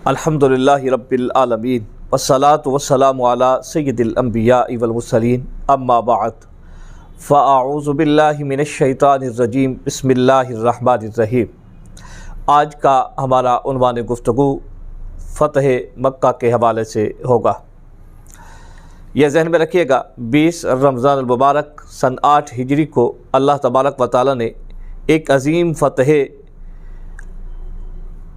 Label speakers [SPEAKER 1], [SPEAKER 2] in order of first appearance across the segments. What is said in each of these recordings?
[SPEAKER 1] الحمدللہ رب العالمین والصلاة والسلام علی سید الانبیاء والمرسلین اما بعد فاعوذ باللہ من الشیطان الرجیم بسم اللہ الرحمن الرحیم۔ آج کا ہمارا عنوان گفتگو فتح مکہ کے حوالے سے ہوگا۔ یہ ذہن میں رکھیے گا 20 رمضان المبارک سن 8 ہجری کو اللہ تبارک و تعالی نے ایک عظیم فتح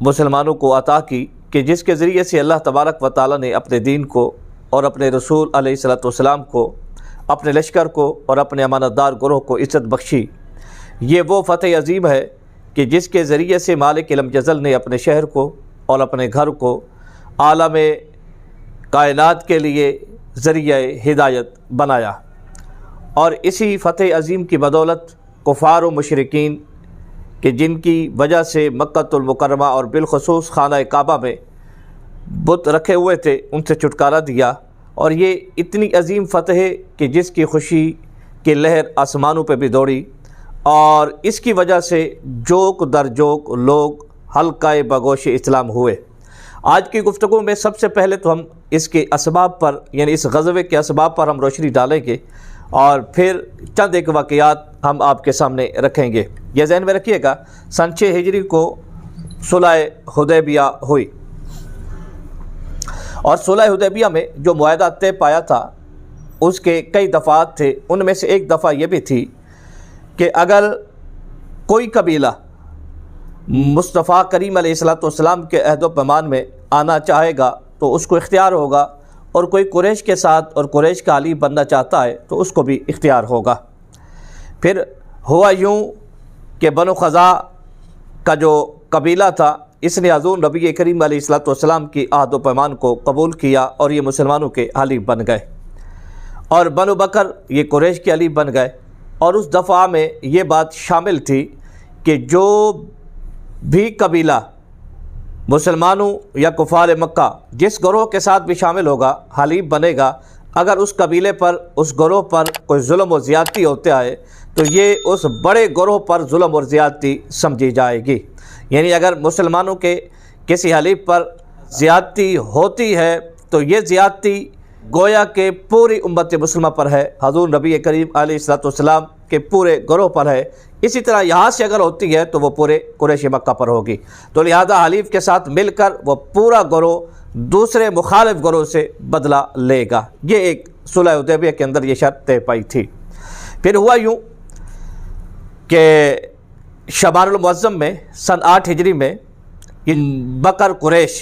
[SPEAKER 1] مسلمانوں کو عطا کی کہ جس کے ذریعے سے اللہ تبارک و تعالی نے اپنے دین کو اور اپنے رسول علیہ الصلوۃ والسلام کو، اپنے لشکر کو اور اپنے امانت دار گروہ کو عزت بخشی۔ یہ وہ فتح عظیم ہے کہ جس کے ذریعے سے مالک لم یزل نے اپنے شہر کو اور اپنے گھر کو عالم کائنات کے لیے ذریعہ ہدایت بنایا، اور اسی فتح عظیم کی بدولت کفار و مشرکین کہ جن کی وجہ سے مکہ المکرمہ اور بالخصوص خانہ کعبہ میں بت رکھے ہوئے تھے ان سے چھٹکارا دیا، اور یہ اتنی عظیم فتح ہے کہ جس کی خوشی کی لہر آسمانوں پہ بھی دوڑی، اور اس کی وجہ سے جوک در جوک لوگ حلقہ بگوش اسلام ہوئے۔ آج کی گفتگو میں سب سے پہلے تو ہم اس کے اسباب پر، یعنی اس غزوے کے اسباب پر ہم روشنی ڈالیں گے، اور پھر چند ایک واقعات ہم آپ کے سامنے رکھیں گے۔ یہ ذہن میں رکھیے گا سن 6 ہجری کو صلح حدیبیہ ہوئی، اور صلح حدیبیہ میں جو معاہدہ طے پایا تھا اس کے کئی دفعات تھے۔ ان میں سے ایک دفعہ یہ بھی تھی کہ اگر کوئی قبیلہ مصطفیٰ کریم علیہ الصلوۃ والسلام کے عہد و پیمان میں آنا چاہے گا تو اس کو اختیار ہوگا، اور کوئی قریش کے ساتھ اور قریش کا حلیف بننا چاہتا ہے تو اس کو بھی اختیار ہوگا۔ پھر ہوا یوں کہ بنو خزاع کا جو قبیلہ تھا اس نے حضور نبی کریم علیہ الصلوۃ والسلام کی عہد و پیمان کو قبول کیا اور یہ مسلمانوں کے حلیف بن گئے، اور بنو بکر یہ قریش کے حلیف بن گئے۔ اور اس دفعہ میں یہ بات شامل تھی کہ جو بھی قبیلہ مسلمانوں یا کفار مکہ جس گروہ کے ساتھ بھی شامل ہوگا، حلیف بنے گا، اگر اس قبیلے پر، اس گروہ پر کوئی ظلم و زیادتی ہوتا ہے تو یہ اس بڑے گروہ پر ظلم اور زیادتی سمجھی جائے گی۔ یعنی اگر مسلمانوں کے کسی حلیف پر زیادتی ہوتی ہے تو یہ زیادتی گویا کہ پوری امت مسلمہ پر ہے، حضور نبی کریم علیہ الصلوۃ والسلام کے پورے گروہ پر ہے۔ اسی طرح یہاں سے اگر ہوتی ہے تو وہ پورے قریش مکہ پر ہوگی، تو لہذا حلیف کے ساتھ مل کر وہ پورا گروہ دوسرے مخالف گروہ سے بدلہ لے گا۔ یہ ایک صلح حدیبیہ کے اندر یہ شرط طے پائی تھی۔ پھر ہوا یوں کہ شعبان المعظم میں سن 8 ہجری میں بکر قریش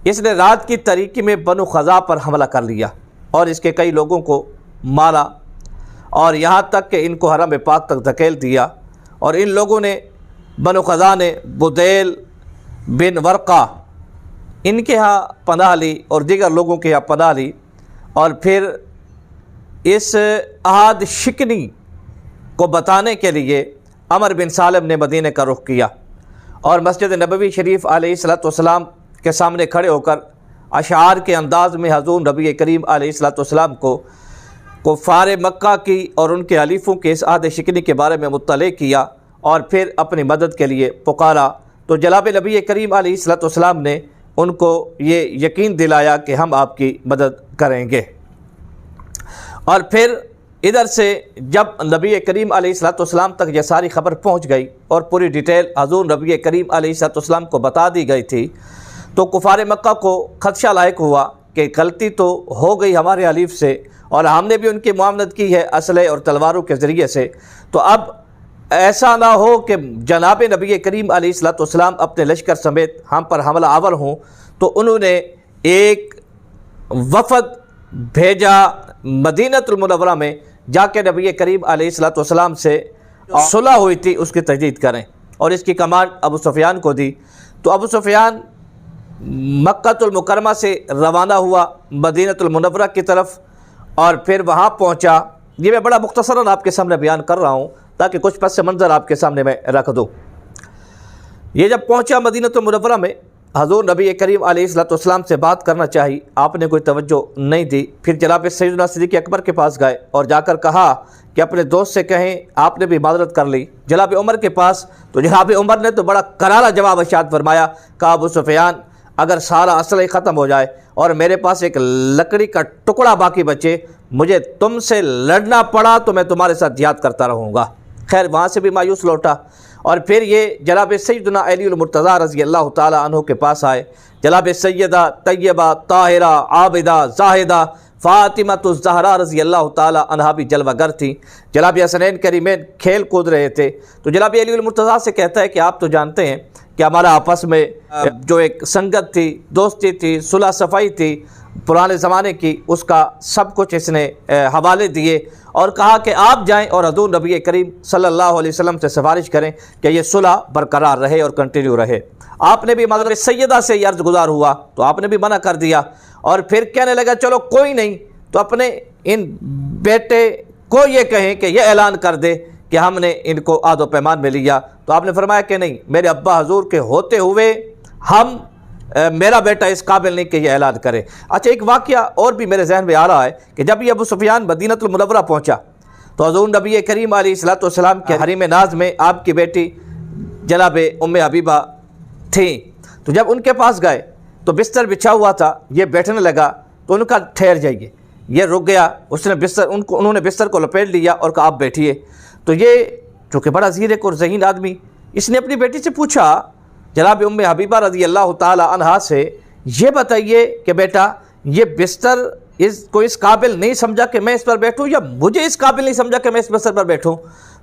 [SPEAKER 1] اس نے رات کی تاریکی میں بنو خزاع پر حملہ کر لیا اور اس کے کئی لوگوں کو مارا، اور یہاں تک کہ ان کو حرم پاک تک دھکیل دیا، اور ان لوگوں نے بنو خزاع نے بدیل بن ورقہ ان کے ہاں پناہ لی اور دیگر لوگوں کے ہاں پناہ لی، اور پھر اس عہد شکنی کو بتانے کے لیے عمر بن سالم نے مدینہ کا رخ کیا، اور مسجد نبوی شریف علیہ الصلوۃ والسلام کے سامنے کھڑے ہو کر اشعار کے انداز میں حضور نبی کریم علیہ الصلوۃ والسلام کو کفار مکہ کی اور ان کے حلیفوں کے اس عہد شکنی کے بارے میں مطلع کیا، اور پھر اپنی مدد کے لیے پکارا۔ تو جناب نبی کریم علیہ الصلوۃ والسلام نے ان کو یہ یقین دلایا کہ ہم آپ کی مدد کریں گے۔ اور پھر ادھر سے جب نبی کریم علیہ الصلوۃ والسلام تک یہ ساری خبر پہنچ گئی اور پوری ڈیٹیل حضور نبی کریم علیہ الصلوۃ والسلام کو بتا دی گئی تھی، تو کفار مکہ کو خدشہ لاحق ہوا کہ غلطی تو ہو گئی ہمارے حلیف سے، اور ہم نے بھی ان کی معاونت کی ہے اسلحے اور تلواروں کے ذریعے سے، تو اب ایسا نہ ہو کہ جناب نبی کریم علیہ الصلوۃ والسلام اپنے لشکر سمیت ہم پر حملہ آور ہوں۔ تو انہوں نے ایک وفد بھیجا مدینہ المنورہ میں، جا کے نبی کریم علیہ الصلوۃ والسلام سے صلح ہوئی تھی اس کی تجدید کریں، اور اس کی کمانڈ ابو سفیان کو دی۔ تو ابو سفیان مکہ المکرمہ سے روانہ ہوا مدینہ المنورہ کی طرف، اور پھر وہاں پہنچا۔ یہ میں بڑا مختصراً آپ کے سامنے بیان کر رہا ہوں تاکہ کچھ پس منظر آپ کے سامنے میں رکھ دوں۔ یہ جب پہنچا مدینہ المنورہ میں، حضور نبی کریم علیہ الصلوۃ والسلام سے بات کرنا چاہی، آپ نے کوئی توجہ نہیں دی۔ پھر جناب سیدنا صدیق اکبر کے پاس گئے اور جا کر کہا کہ اپنے دوست سے کہیں آپ نے بھی معذرت کر لی۔ جناب عمر کے پاس، تو جناب عمر نے تو بڑا کرارا جواب ارشاد فرمایا، کہا ابو سفیان اگر سارا اسلحہ ختم ہو جائے اور میرے پاس ایک لکڑی کا ٹکڑا باقی بچے، مجھے تم سے لڑنا پڑا تو میں تمہارے ساتھ جہاد کرتا رہوں گا۔ خیر وہاں سے بھی مایوس لوٹا، اور پھر یہ جناب سیدنا علی المرتضیٰ رضی اللہ تعالی عنہ کے پاس آئے۔ جناب سیدہ طیبہ طاہرہ عابدہ زاہدہ فاطمہ الزہرا رضی اللہ تعالی عنہا بھی جلوہ گر تھیں۔ جناب حسنین کریمین کھیل کود رہے تھے، تو جناب علی المرتضیٰ سے کہتا ہے کہ آپ تو جانتے ہیں کہ ہمارا آپس میں جو ایک سنگت تھی، دوستی تھی، صلح صفائی تھی پرانے زمانے کی، اس کا سب کچھ اس نے حوالے دیے اور کہا کہ آپ جائیں اور حضور نبی کریم صلی اللہ علیہ وسلم سے سفارش کریں کہ یہ صلح برقرار رہے اور کنٹینیو رہے۔ آپ نے بھی مدر سیدہ سے یہ عرض گزار ہوا تو آپ نے بھی منع کر دیا، اور پھر کہنے لگا چلو کوئی نہیں، تو اپنے ان بیٹے کو یہ کہیں کہ یہ اعلان کر دے کہ ہم نے ان کو عہد و پیمان میں لیا۔ تو آپ نے فرمایا کہ نہیں، میرے ابا حضور کے ہوتے ہوئے میرا بیٹا اس قابل نہیں کہ یہ اعلان کرے۔ اچھا ایک واقعہ اور بھی میرے ذہن میں آ رہا ہے کہ جب یہ ابو سفیان مدینہ المنورہ پہنچا تو حضور نبی کریم علیہ السلام کے حریم ناز میں آپ کی بیٹی جناب ام حبیبہ تھیں، تو جب ان کے پاس گئے تو بستر بچھا ہوا تھا، یہ بیٹھنے لگا تو ان کا ٹھہر جائیے، یہ رک گیا، اس نے انہوں نے بستر کو لپیٹ لیا اور کہا آپ بیٹھیے۔ تو یہ چونکہ بڑا زیرک اور ذہین آدمی، اس نے اپنی بیٹی سے پوچھا جناب ام حبیبہ رضی اللہ تعالی عنہا سے، یہ بتائیے کہ بیٹا یہ بستر کو اس قابل نہیں سمجھا کہ میں اس پر بیٹھوں، یا مجھے اس قابل نہیں سمجھا کہ میں اس بستر پر بیٹھوں؟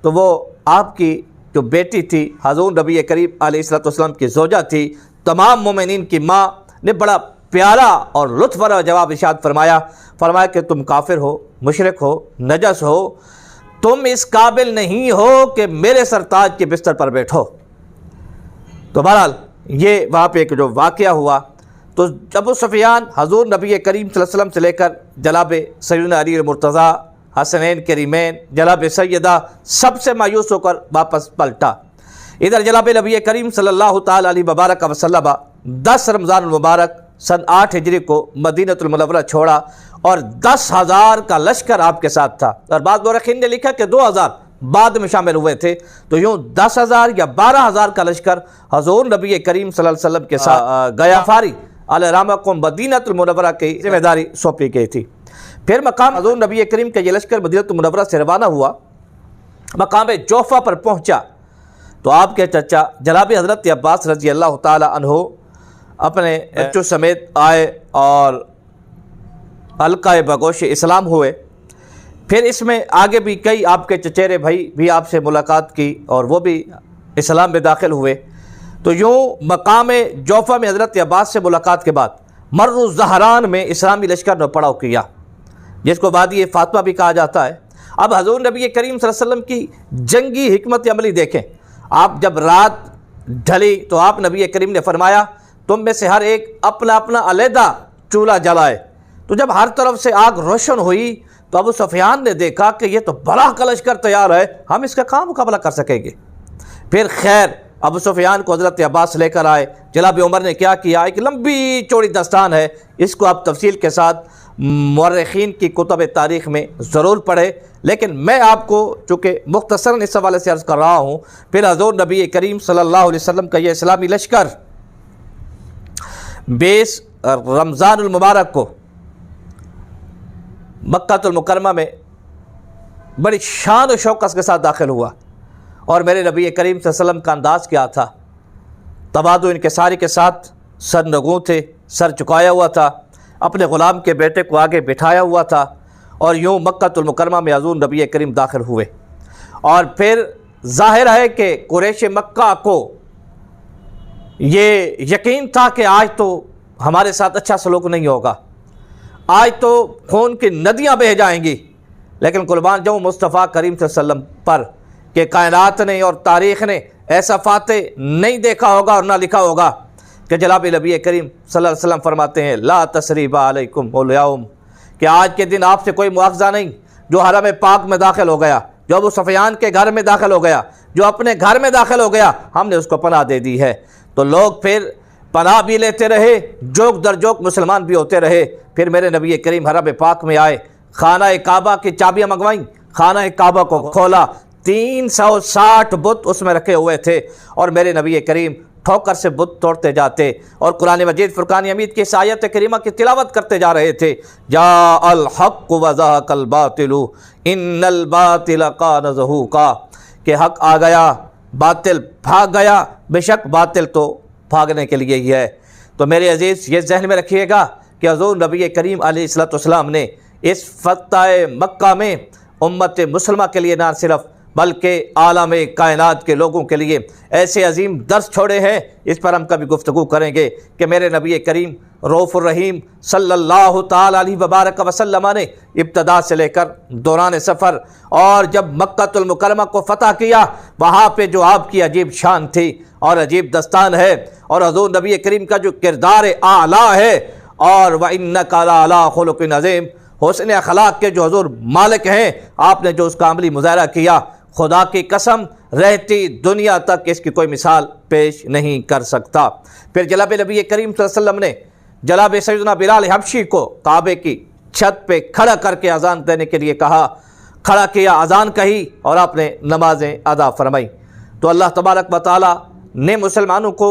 [SPEAKER 1] تو وہ آپ کی جو بیٹی تھی حضور نبی کریم علیہ السلام کی زوجہ تھی، تمام مومنین کی ماں نے بڑا پیارا اور لطف بھرا جواب ارشاد فرمایا کہ تم کافر ہو، مشرک ہو، نجس ہو، تم اس قابل نہیں ہو کہ میرے سرتاج کے بستر پر بیٹھو۔ تو بہرحال یہ وہاں پہ ایک جو واقعہ ہوا، تو ابو سفیان حضور نبی کریم صلی اللہ علیہ وسلم سے لے کر جناب سیدنا علی المرتضیٰ، حسنین کریمین، جناب سیدہ، سب سے مایوس ہو کر واپس پلٹا۔ ادھر جناب نبی کریم صلی اللہ تعالی علیہ وبارک وسلم 10 رمضان المبارک سن 8 ہجری کو مدینہ المنورہ چھوڑا، اور 10,000 کا لشکر آپ کے ساتھ تھا، اور بعض مورخین نے لکھا کہ 2,000 بعد میں شامل ہوئے تھے، تو یوں 10,000 یا 12,000 کا لشکر حضور نبی کریم صلی اللہ علیہ وسلم کے ساتھ گیا فاری علیہ رحمہ کو مدینہ المنورہ کی ذمہ داری سونپی گئی تھی۔ پھر مقام حضور نبی کریم کا یہ لشکر مدینہ المنورہ سے روانہ ہوا، مقام جوفہ پر پہنچا تو آپ کے چچا جناب حضرت عباس رضی اللہ تعالی عنہ اپنے بچوں سمیت آئے اور حلقہ بگوش اسلام ہوئے۔ پھر اس میں آگے بھی کئی آپ کے چچیرے بھائی بھی آپ سے ملاقات کی اور وہ بھی اسلام میں داخل ہوئے۔ تو یوں مقام جوفہ میں حضرت عباس سے ملاقات کے بعد مر الزہران میں اسلامی لشکر نے پڑاؤ کیا، جس کو وادی فاطمہ بھی کہا جاتا ہے۔ اب حضور نبی کریم صلی اللہ علیہ وسلم کی جنگی حکمت عملی دیکھیں، آپ جب رات ڈھلی تو آپ نبی کریم نے فرمایا تم میں سے ہر ایک اپنا اپنا علیحدہ چولہا جلائے۔ تو جب ہر طرف سے آگ روشن ہوئی تو ابو سفیان نے دیکھا کہ یہ تو بڑا لشکر تیار ہے، ہم اس کا کام مقابلہ کر سکیں گے۔ پھر خیر ابو سفیان کو حضرت عباس لے کر آئے، جناب عمر نے کیا کیا، ایک لمبی چوڑی داستان ہے، اس کو آپ تفصیل کے ساتھ مورخین کی کتب تاریخ میں ضرور پڑھیں، لیکن میں آپ کو چونکہ مختصراً اس حوالے سے عرض کر رہا ہوں۔ پھر حضور نبی کریم صلی اللہ علیہ وسلم کا یہ اسلامی لشکر 20 رمضان المبارک کو مکہ المکرمہ میں بڑی شان و شوکت کے ساتھ داخل ہوا، اور میرے نبی کریم صلی اللہ علیہ وسلم کا انداز کیا تھا، تواضع انکساری کے ساتھ سر نگوں تھے، سر چکایا ہوا تھا، اپنے غلام کے بیٹے کو آگے بٹھایا ہوا تھا، اور یوں مکہ المکرمہ میں حضور نبی کریم داخل ہوئے۔ اور پھر ظاہر ہے کہ قریش مکہ کو یہ یقین تھا کہ آج تو ہمارے ساتھ اچھا سلوک نہیں ہوگا، آج تو خون کی ندیاں بہہ جائیں گی، لیکن قربان جاؤں مصطفیٰ کریم صلی اللہ علیہ وسلم پر کہ کائنات نے اور تاریخ نے ایسا فاتح نہیں دیکھا ہوگا اور نہ لکھا ہوگا کہ جناب نبی کریم صلی اللہ علیہ وسلم فرماتے ہیں لا تثریب علیکم الیوم، کہ آج کے دن آپ سے کوئی مواخذہ نہیں۔ جو حرم پاک میں داخل ہو گیا، جو ابو سفیان کے گھر میں داخل ہو گیا، جو اپنے گھر میں داخل ہو گیا، ہم نے اس کو پناہ دے دی ہے۔ تو لوگ پھر پناہ بھی لیتے رہے، جوک در جوک مسلمان بھی ہوتے رہے۔ پھر میرے نبی کریم حرم پاک میں آئے، خانہ کعبہ کی چابیاں منگوائیں، خانہ کعبہ کو کھولا، 360 بت اس میں رکھے ہوئے تھے، اور میرے نبی کریم ٹھوکر سے بت توڑتے جاتے اور قرآن مجید فرقان حمید کی اس آیت کریمہ کی تلاوت کرتے جا رہے تھے، جاء الحق وزہق الباطل ان الباطل کان زہوقا، کہ حق آ گیا باطل بھاگ گیا، بے شک باطل تو بھاگنے کے لیے ہی ہے۔ تو میرے عزیز یہ ذہن میں رکھیے گا کہ حضور نبی کریم علیہ الصلوۃ والسلام نے اس فتح مکہ میں امت مسلمہ کے لیے نہ صرف بلکہ عالم کائنات کے لوگوں کے لیے ایسے عظیم درس چھوڑے ہیں، اس پر ہم کبھی گفتگو کریں گے کہ میرے نبی کریم رؤوف الرحیم صلی اللہ تعالی علیہ وبارک وسلم نے ابتدا سے لے کر دوران سفر اور جب مکہ المکرمہ کو فتح کیا، وہاں پہ جو آپ کی عجیب شان تھی اور عجیب دستان ہے، اور حضور نبی کریم کا جو کردار اعلیٰ ہے، اور وَإِنَّكَ لَعَلَىٰ خُلُقٍ عَظِيمٍ، حسن اخلاق کے جو حضور مالک ہیں، آپ نے جو اس کا عملی مظاہرہ کیا، خدا کی قسم رہتی دنیا تک اس کی کوئی مثال پیش نہیں کر سکتا۔ پھر جناب نبی کریم صلی اللہ علیہ وسلم نے جناب سیدنا بلال حبشی کو کعبے کی چھت پہ کھڑا کر کے اذان دینے کے لیے کہا، کھڑا کیا، اذان کہی اور آپ نے نمازیں ادا فرمائی۔ تو اللہ تبارک و تعالی نے مسلمانوں کو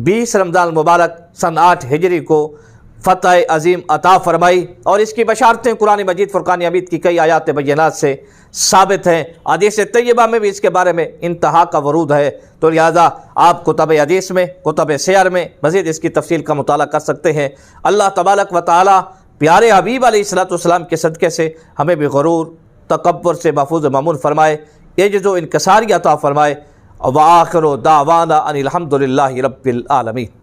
[SPEAKER 1] 20 رمضان مبارک سن 8 ہجری کو فتح عظیم عطا فرمائی، اور اس کی بشارتیں قرآن مجید فرقان حمید کی کئی آیات بینات سے ثابت ہیں۔ حدیث طیبہ میں بھی اس کے بارے میں انتہا کا ورود ہے، تو لہذا آپ کتب حدیث میں، کتب سیر میں مزید اس کی تفصیل کا مطالعہ کر سکتے ہیں۔ اللہ تبارک و تعالی پیارے حبیب علیہ الصلوۃ والسلام کے صدقے سے ہمیں بھی غرور تکبر سے محفوظ مامون فرمائے، عجز و انکساری عطا فرمائے۔ وآخر دعوانا ان الحمد للہ رب العالمین۔